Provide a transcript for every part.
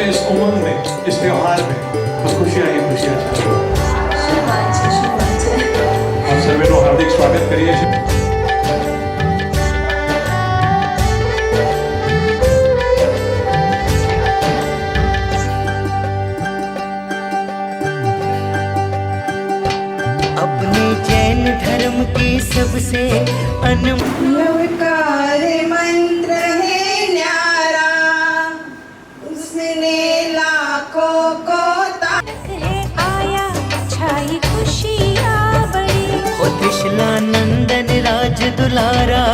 इस उमंग में, इस त्योहार में तो खुशियाँ ही खुशियाँ छाए। आप સર્વેનું હાર્દિક સ્વાગત કરીએ છીએ। अपने जैन धर्म की सबसे लवकार मंत्र है न्यारा, उसने लाखों को है आया छाई खुशियाँ बड़ी। ओ त्रिशला नंदन राज दुलारा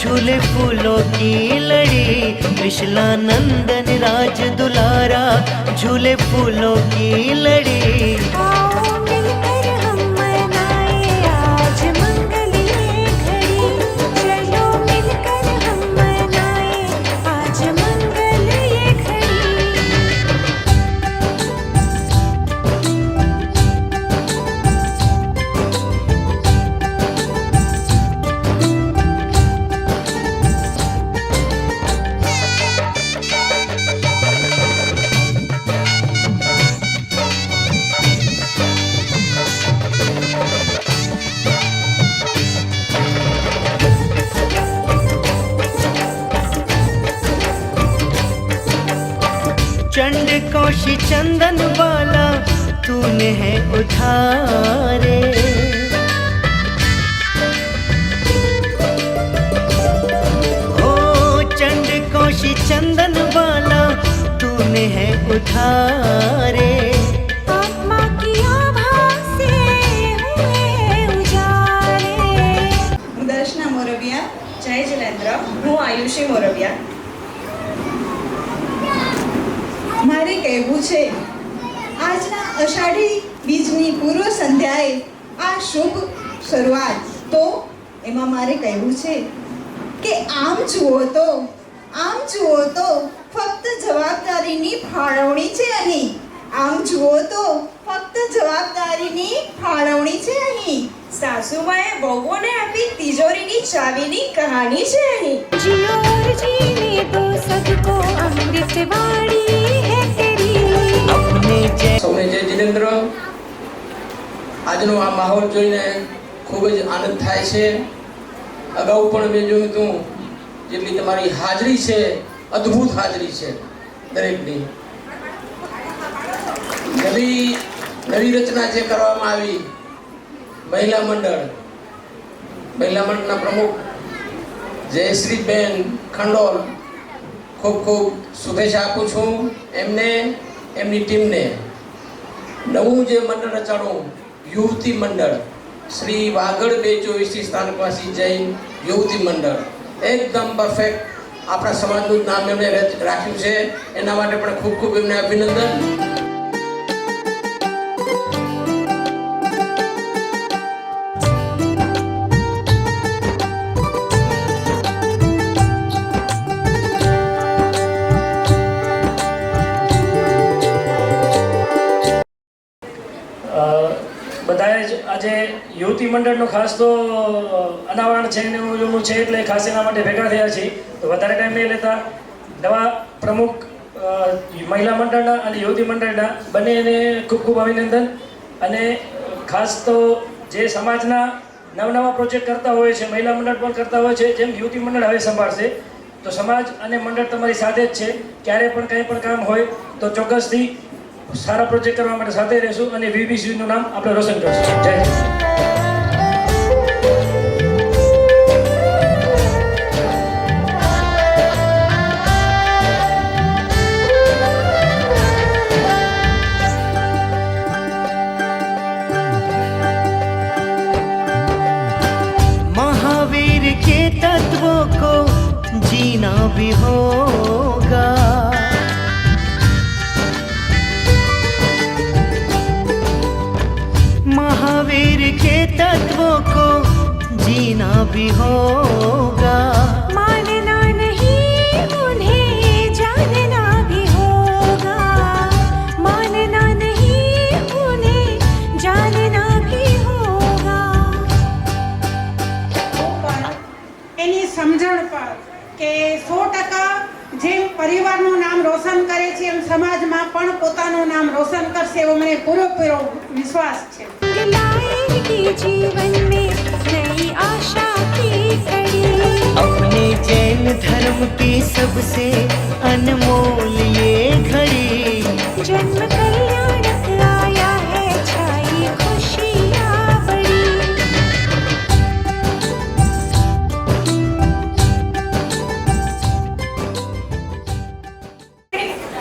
झूले फूलों की लड़ी। त्रिशला नंदन राज दुलारा झूले फूलों की लड़ी। आओ मिलकर हम मनाए आज मंगल ये घड़ी। चलो मिलकर हम मनाए आज मंगल ये घड़ी। चंड कौशी चंदन वाला तूने है उधारे। ओ चंड कौशी चंदन वाला तूने है उधारे। आत्मा की आभा से हुए उजारे। હું દર્શના મોરબિયા, જય જલેન્દ્ર। હું આયુષી મોરબિયા। મારે કહેવું છે, આજના અષાઢી બીજની પૂર્વ સંધ્યાએ આ શુભ શરૂઆત, તો એમાં મારે કહેવું છે કે આમ જુઓ તો ફક્ત જવાબદારીની ફાળવણી છે અહીં। આમ જુઓ તો ફક્ત જવાબદારીની ફાળવણી છે અહીં। સાસુમાએ વહુઓને આપી તિજોરીની ચાવીની કહાની છે અહીં। जियो और जीने दो सबको अमृत वाणी है तेरी। अपने जैन સૌને જય જિનેન્દ્ર। આજનો આ માહોલ જોઈને ખૂબ જ આનંદ થાય છે। અગાઉ પણ મેં જોયું હતું, જેટલી તમારી હાજરી છે, અદ્ભુત હાજરી છે દરેકની। નવી રચના જે કરવામાં આવી, મહિલા મંડળના પ્રમુખ જયશ્રીબેન ખંડોલ, ખૂબ ખૂબ શુભેચ્છા આપું છું એમને, એમની ટીમને। નવું જે મંડળ રચાણું, યુવતી મંડળ, શ્રી વાગડ 224 સ્થાનકવાસી જૈન યુવતી મંડળ, એકદમ પરફેક્ટ આપણા સમાજનું નામ એમણે રાખ્યું છે। એના માટે પણ ખૂબ ખૂબ એમને અભિનંદન। બધાએ જ આજે યુવતી મંડળનો ખાસ તો અનાવરણ છે ને એવું છે, એટલે ખાસ એના માટે ભેગા થયા છીએ। તો વધારે ટાઈમ નહીં લેતા, નવા પ્રમુખ મહિલા મંડળના અને યુવતી મંડળના બંનેને ખૂબ ખૂબ અભિનંદન। અને ખાસ તો જે સમાજના નવા પ્રોજેક્ટ કરતા હોય છે, મહિલા મંડળ પણ કરતા હોય છે, જેમ યુવતી મંડળ હવે સંભાળશે, તો સમાજ અને મંડળ તમારી સાથે જ છે। ક્યારે પણ કંઈ પણ કામ હોય તો ચોક્કસથી સારા પ્રોજેક્ટ કરવા માટે સાથે રહેશું અને વીબીસીનું નામ આપણે રોશન કરશું। જય હિન્દ। महावीर के तत्वों को जीना भी होगा। महावीर के तत्वों को जीना भी होगा। मानना नहीं उन्हें जानना भी होगा। मानना नहीं उन्हें जानना भी होगा। એની સમજણ પર કે 100% જેમ પરિવારનું નામ રોશન કરે છે એમ સમાજમાં પણ પોતાનું નામ રોશન કરશે એવો મને પૂરેપૂરો વિશ્વાસ છે. लाएगी जीवन में नई आशा की घड़ी. अपने जैन धर्म की सबसे अनमोल ये घड़ी. जन्म कल्याणक आया है छाई खुशियाँ बड़ी.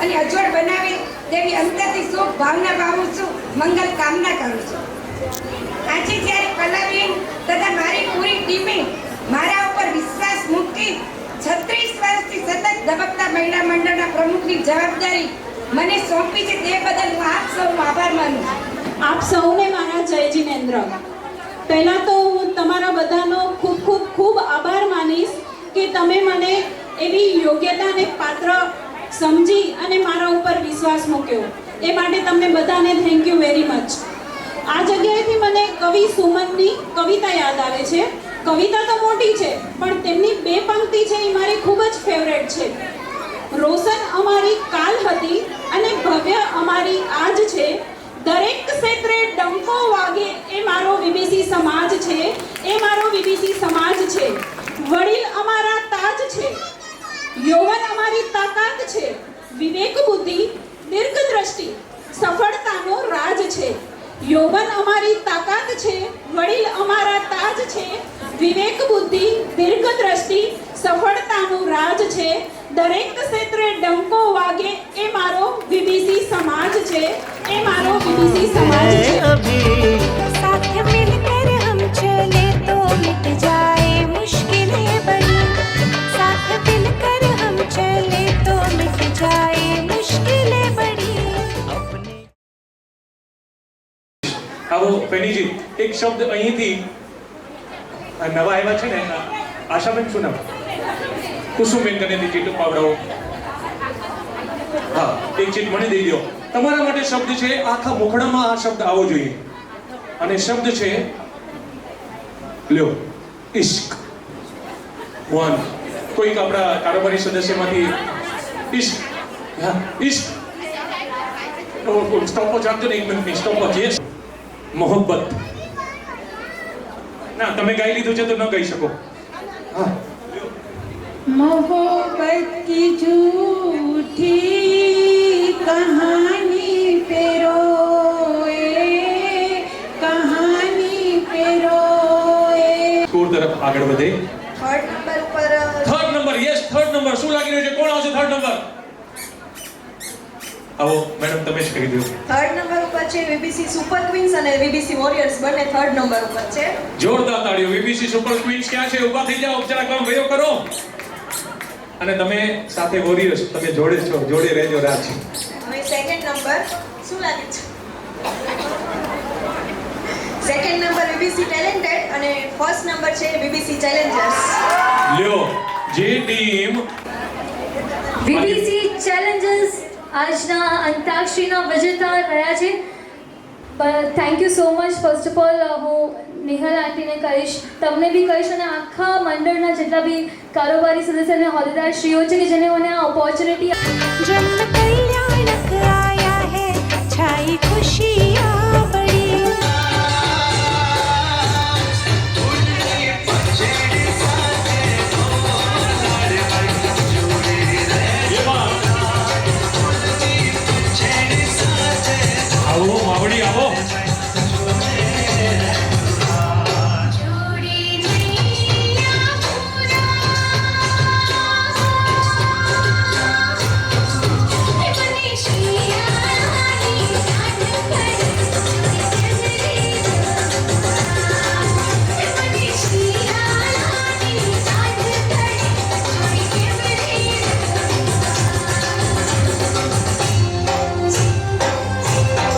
અને અજોડ બનાવે તેવી અંતરથી શુભ ભાવના ભાવું છું, મંગલ કામના કરું છું. આજે જ્યારે કલાબેન તથા મારી પૂરી ટીમે મારા ઉપર વિશ્વાસ મૂકી 36 વર્ષથી સતત ધબકતા મહિલા મંડળના પ્રમુખની જવાબદારી મને સોંપી છે તે બદલ હું આપ સૌનો આભાર માનું છું. આપ સૌને મારા જય જિનેન્દ્ર. પહેલાં તો હું તમારા બધાનો ખૂબ ખૂબ ખૂબ આભાર માનીશ કે તમે મને એવી યોગ્યતાને પાત્ર સમજી અને મારા ઉપર વિશ્વાસ મૂક્યો. એ માટે તમને બધાને થેન્ક યુ વેરી મચ. આ જગ્યાએથી મને કવિ સુમનની કવિતા યાદ આવે છે. કવિતા તો મોટી છે પણ તેમની 2 પંક્તિ છે એ મારી ખૂબ જ ફેવરેટ છે. રોશન અમારી કાલ હતી અને ભવ્ય અમારી આજ છે. દરેક ક્ષેત્રે ડંકો વાગે એ મારો વીબીસી સમાજ છે. એ મારો વીબીસી સમાજ છે. વડીલ અમારા તાજ છે. યૌવન અમારી તાકાત છે. વિવેક બુદ્ધિ દીર્ઘ દ્રષ્ટિ સફળતાનો રાજ છે. યૌવન અમારી તાકાત છે. વડીલ અમારા તાજ છે. વિવેક બુદ્ધિ દીર્ઘ દ્રષ્ટિ સફળતાનું રાજ છે. દરેક ક્ષેત્રે ડંકો વાગે એ મારો વીબીસી સમાજ છે. એ મારો વીબીસી સમાજ છે. साथ मिलकर हम चले तो मिट जाए मुश्किलें बड़ी. साथ मिलकर हम चले तो मिट जाए मुश्किलें बड़ी. આવો પેનીજી, એક શબ્દ અહીંથી નવા આવ્યા છે ને, આશાબેન શું નામ? કુસુમબેન કનેથી ચીટ પાવડાવો. હા, એક ચીટ મને દઈ દો. તમારા માટે શબ્દ છે, આખા મુખડામાં આ શબ્દ આવવો જોઈએ. અને શબ્દ છે લ્યો, ઇશ્ક. વન કોઈક આપણા કારોબારી સદસ્યમાંથી ઇશ્ક. હા, ઇશ્ક. સ્ટોપ આપજો ને, 1 મિનિટની સ્ટોપ. યસ. મોહબ્બત. ના, તમે ગાઈ લીધું છે તો ન ગાઈ શકો. હા. मोहब्बत की झूठी कहानी पे रोए, कहानी पे रोए. સ્કોર તરફ આગળ વધે. 3rd નંબર ઉપર third number. Yes, third number. શું લાગી રહ્યું છે? કોણ આવશે થર્ડ નંબર? આવો મેડમ, તમે જ કહી દો. 3rd નંબર ઉપર છે વીબીસી સુપર ક્વીન્સ અને વીબીસી વોરિયર્સ, બંને 3rd નંબર ઉપર છે. જોરદાર તાળીઓ. વીબીસી સુપર ક્વીન્સ ક્યાં છે? ઊભા થઈ જાઓ, જરા કામ વયો કરો. અને તમે સાથે વોરિયર્સ, તમે જોડે છો, જોડે રહેજો રાજ. હવે 2nd નંબર શું લાગે છે? 2nd નંબર વીબીસી ટેલેન્ટેડ અને 1st નંબર છે વીબીસી ચેલેન્જર્સ. લ્યો, જે ટીમ વીબીસી ચેલેન્જર્સ આજના અંતાક્ષરીના વિજેતા રહ્યા છે. Thank you so much. First of all હું નિહલ આંટીને કહીશ, તમને બી કહીશ અને આખા મંડળના જેટલા બી કારોબારી સદસ્ય અને હોદ્દેદારશ્રીઓ છે કે જેને મને આ ઓપોર્ચ્યુનિટી. जन्म कल्याणक आया है छाई खुशियाँ बड़ी. આવો માવડી, આવો.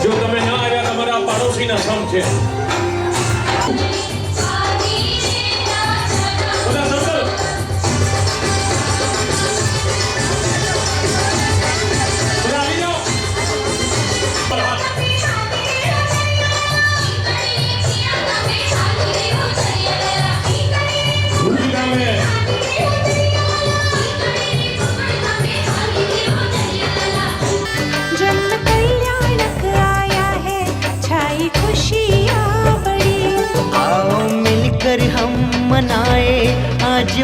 જો તમે ના આવ્યા, તમારા પાડોશીના સમ છે. બધા સંકલ્પ. બધા આવી જાઓ. ભૂલ ગામે.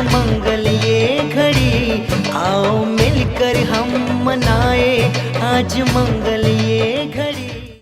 मंगल ये घड़ी, आओ मिलकर हम मनाए आज मंगल ये घड़ी।